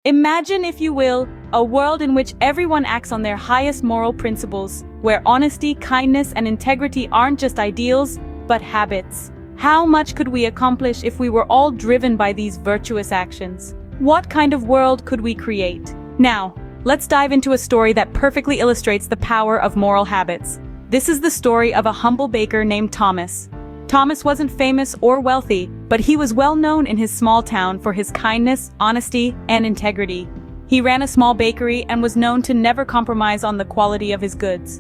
Imagine, if you will, a world in which everyone acts on their highest moral principles, where honesty, kindness, and integrity aren't just ideals, but habits. How much could we accomplish if we were all driven by these virtuous actions? What kind of world could we create? Now, let's dive into a story that perfectly illustrates the power of moral habits. This is the story of a humble baker named Thomas. Thomas wasn't famous or wealthy, but he was well known in his small town for his kindness, honesty, and integrity. He ran a small bakery and was known to never compromise on the quality of his goods.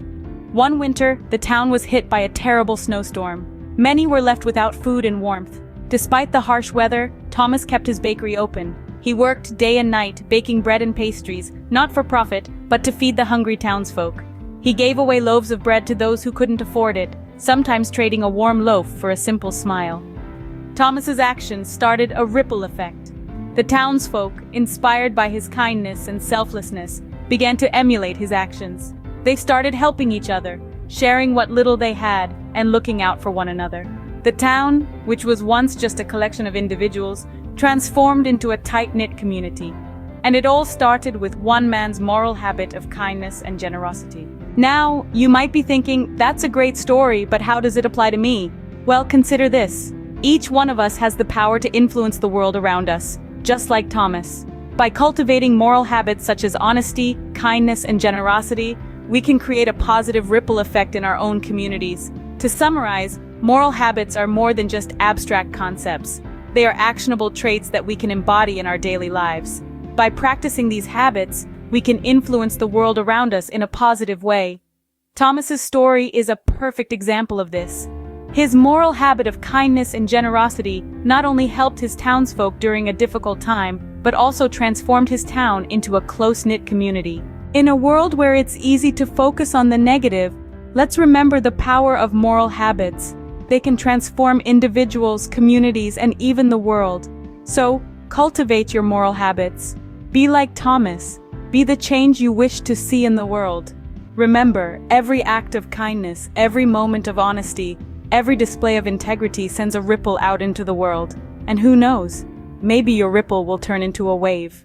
One winter, the town was hit by a terrible snowstorm. Many were left without food and warmth. Despite the harsh weather, Thomas kept his bakery open. He worked day and night, baking bread and pastries, not for profit, but to feed the hungry townsfolk. He gave away loaves of bread to those who couldn't afford it, sometimes trading a warm loaf for a simple smile. Thomas's actions started a ripple effect. The townsfolk, inspired by his kindness and selflessness, began to emulate his actions. They started helping each other, sharing what little they had, and looking out for one another. The town, which was once just a collection of individuals, transformed into a tight-knit community. And it all started with one man's moral habit of kindness and generosity. Now, you might be thinking, that's a great story, but how does it apply to me? Well, consider this. Each one of us has the power to influence the world around us, just like Thomas. By cultivating moral habits such as honesty, kindness, and generosity, we can create a positive ripple effect in our own communities. To summarize, moral habits are more than just abstract concepts. They are actionable traits that we can embody in our daily lives. By practicing these habits, we can influence the world around us in a positive way. Thomas's story is a perfect example of this. His moral habit of kindness and generosity not only helped his townsfolk during a difficult time, but also transformed his town into a close-knit community. In a world where it's easy to focus on the negative, let's remember the power of moral habits. They can transform individuals, communities, and even the world. So, cultivate your moral habits. Be like Thomas. Be the change you wish to see in the world. Remember, every act of kindness, every moment of honesty, every display of integrity sends a ripple out into the world. And who knows, maybe your ripple will turn into a wave.